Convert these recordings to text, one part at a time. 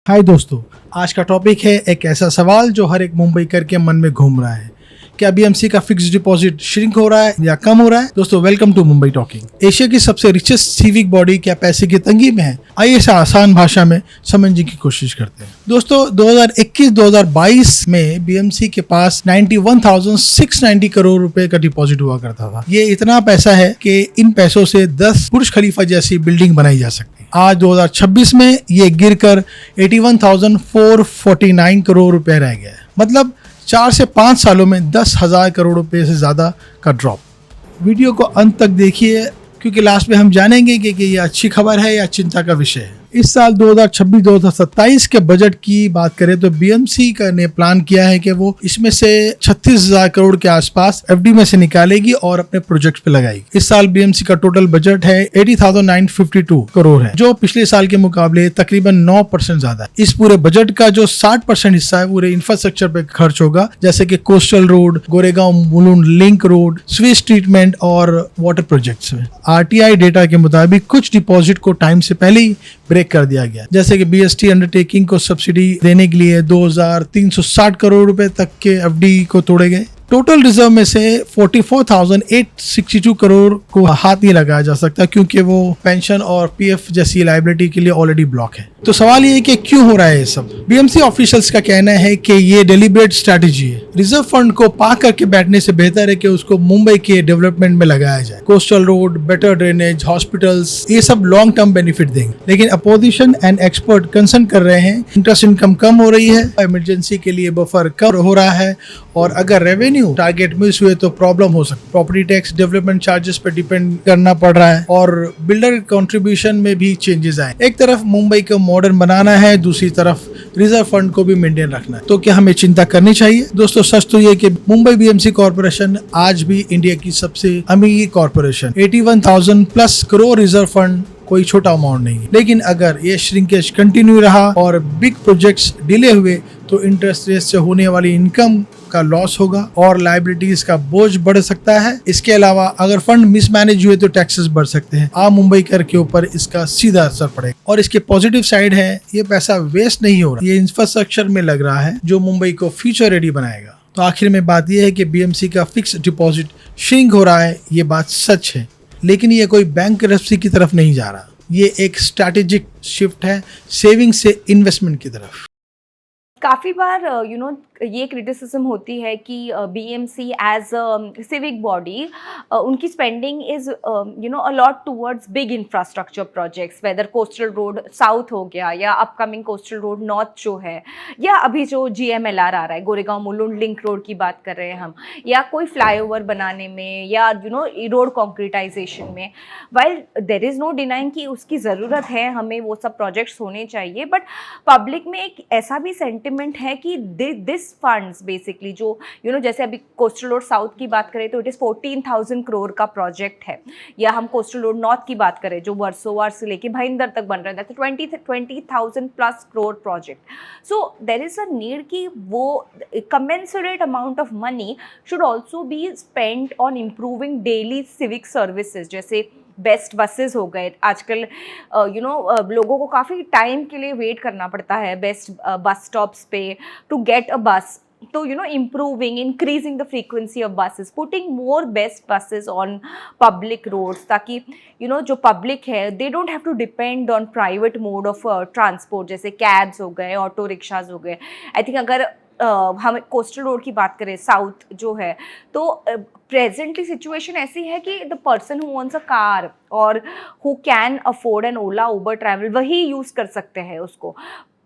हाय दोस्तों, आज का टॉपिक है एक ऐसा सवाल जो हर एक मुंबईकर के मन में घूम रहा है। क्या बीएमसी का फिक्स्ड डिपॉजिट श्रिंक हो रहा है या कम हो रहा है? दोस्तों, welcome to Mumbai talking. Asia की सबसे रिचेस्ट सिविक बॉडी क्या पैसे की तंगी में है? आइए इसे आसान भाषा में समझने की कोशिश करते हैं। दोस्तों, 2021-2022 में बीएमसी के पास 91,690 करोड़ रुपए का डिपॉजिट हुआ करता था। ये इतना पैसा है कि इन पैसों से 10 बुर्ज खलीफा जैसी बिल्डिंग बनाई जा सकती है। आज 2026 में ये गिरकर 81,449 करोड़ रुपए रह गया है। मतलब 4 से 5 सालों में 10,000 करोड़ रुपए से ज़्यादा का ड्रॉप। वीडियो को अंत तक देखिए क्योंकि लास्ट में हम जानेंगे कि ये अच्छी खबर है या चिंता का विषय है। इस साल 2026-2027 के बजट की बात करें तो बीएमसी ने प्लान किया है कि वो इसमें से 36,000 करोड़ के आसपास एफडी में से निकालेगी और अपने प्रोजेक्ट पे लगाएगी। इस साल बीएमसी का टोटल बजट है 80,952 करोड़ है, जो पिछले साल के मुकाबले तकरीबन 9% ज्यादा है। इस पूरे बजट का जो 60% हिस्सा है पूरे इंफ्रास्ट्रक्चर पे खर्च होगा, जैसे कि coastal road, Goregaon Mulund link road, स्वेस्ट ट्रीटमेंट और वाटर प्रोजेक्ट्स में। आरटीआई डेटा के मुताबिक कुछ डिपॉजिट को टाइम से पहले ही ब्रेक कर दिया गया, जैसे कि बीएसटी अंडरटेकिंग को सब्सिडी देने के लिए 2,360 करोड़ रुपए तक के एफडी को तोड़े गए। टोटल रिजर्व में से 44,862 करोड़ को हाथ नहीं लगाया जा सकता क्योंकि वो पेंशन और पीएफ जैसी लायबिलिटी के लिए ऑलरेडी ब्लॉक है। तो सवाल ये है कि क्यों हो रहा है ये सब? बीएमसी ऑफिशियल्स का कहना है कि ये डेलिब्रेट स्ट्रैटेजी है। रिजर्व फंड को पार करके बैठने से बेहतर है कि उसको मुंबई के डेवलपमेंट में लगाया जाए। Coastal road, better drainage, hospitals, ये सब लॉन्ग टर्म बेनिफिट देंगे। लेकिन अपोजिशन एंड एक्सपर्ट कंसर्न कर रहे हैं इंटरेस्ट इनकम कम हो रही है, इमरजेंसी के लिए बफर कम हो रहा है और अगर रेवेन्यू टारगेट मिस हुए तो प्रॉब्लम हो सकती है। प्रॉपर्टी टैक्स, डेवलपमेंट चार्जेस पे डिपेंड करना पड़ रहा है और बिल्डर कंट्रीब्यूशन में भी चेंजेस आए। एक तरफ मुंबई को मॉडर्न बनाना है, दूसरी तरफ रिजर्व फंड को भी मेंटेन रखना है। तो क्या हमें चिंता करनी चाहिए? दोस्तों, सच तो ये कि मुंबई बीएमसी कॉर्पोरेशन आज भी इंडिया की सबसे अमीर corporation, 81,000 plus crore reserve fund कोई छोटा अमाउंट नहीं है। लेकिन अगर ये श्रिंकेज कंटिन्यू रहा और बिग प्रोजेक्ट्स डिले हुए तो इंटरेस्ट रेट से होने वाली इनकम का लॉस होगा और लायबिलिटीज का बोझ बढ़ सकता है। इसके अलावा अगर फंड मिसमैनेज हुए तो टैक्सेस बढ़ सकते हैं। आम मुंबई कर के ऊपर इसका सीधा असर पड़ेगा। और इसके पॉजिटिव साइड है, ये पैसा वेस्ट नहीं हो रहा, ये इंफ्रास्ट्रक्चर में लग रहा है जो मुंबई को फ्यूचर रेडी बनाएगा। तो आखिर में बात यह है कि बीएमसी का फिक्स डिपॉजिट श्रिंक हो रहा है, ये बात सच है, लेकिन ये कोई बैंकरप्सी की तरफ नहीं जा रहा। ये एक स्ट्रैटेजिक शिफ्ट है सेविंग से इन्वेस्टमेंट की तरफ। काफ़ी बार ये क्रिटिसिज्म होती है कि बीएमसी एज सिविक बॉडी उनकी spending is a lot towards big infrastructure projects, whether coastal road south हो गया या अपकमिंग कोस्टल रोड नॉर्थ जो है, या अभी जो जीएमएलआर आ रहा है, गोरेगांव मुलुंड लिंक रोड की बात कर रहे हैं हम, या कोई फ्लाईओवर बनाने में या रोड कॉन्क्रीटाइजेशन में। While there is no denying कि उसकी ज़रूरत है, हमें वो सब प्रोजेक्ट्स होने चाहिए, बट पब्लिक में एक ऐसा भी सेंटिमेंट है कि दिस फंड्स बेसिकली जो जैसे अभी कोस्टल रोड साउथ की बात करें तो इट इज़ 14,000 करोड़ का प्रोजेक्ट है, या हम कोस्टल रोड नॉर्थ की बात करें जो वर्सोवा से लेके भाईंदर तक बन रहा है, 20,000 plus crore project. So there is a need कि वो commensurate amount of money should also be spent on improving daily civic services, जैसे बेस्ट बसेस हो गए। आजकल लोगों को काफ़ी टाइम के लिए वेट करना पड़ता है बेस्ट बस स्टॉप्स पे टू गेट अ बस। तो improving, increasing the frequency of buses, putting more best buses on public roads, ताकि जो पब्लिक है they don't have to depend on private mode of transport, जैसे कैब्स हो गए, auto rickshaws हो गए। आई थिंक अगर हम कोस्टल रोड की बात करें साउथ जो है, तो प्रेजेंटली सिचुएशन ऐसी है कि the person who owns a car और who can afford an Ola Uber travel वही यूज़ कर सकते हैं उसको।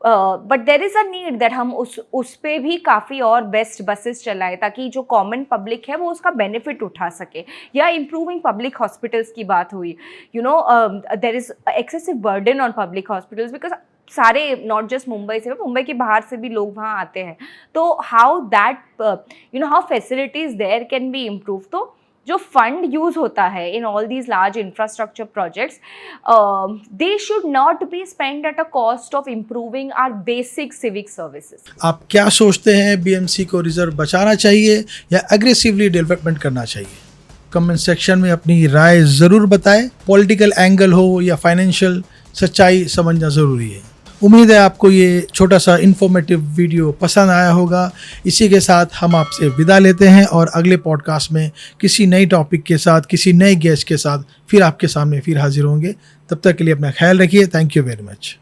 But there is a need that हम उस पे भी काफ़ी और बेस्ट बसेस चलाएं ताकि जो कॉमन पब्लिक है वो उसका बेनिफिट उठा सके। या इम्प्रूविंग पब्लिक हॉस्पिटल्स की बात हुई, there is excessive burden on public hospitals because सारे नॉट जस्ट मुंबई से, मुंबई के बाहर से भी लोग वहाँ आते हैं। तो how that how facilities there can be improve. तो जो फंड यूज होता है in all these large infrastructure projects, they should not be spend at a cost of improving our basic civic services. आप क्या सोचते हैं, बीएमसी को reserve बचाना चाहिए या एग्रेसिवली डेवलपमेंट करना चाहिए? कमेंट सेक्शन में अपनी राय ज़रूर बताएं। पॉलिटिकल एंगल हो या फाइनेंशियल, सच्चाई समझना ज़रूरी है। उम्मीद है आपको ये छोटा सा इन्फॉर्मेटिव वीडियो पसंद आया होगा। इसी के साथ हम आपसे विदा लेते हैं और अगले पॉडकास्ट में किसी नई टॉपिक के साथ, किसी नए गेस्ट के साथ फिर आपके सामने फिर हाजिर होंगे। तब तक के लिए अपना ख्याल रखिए। Thank you very much.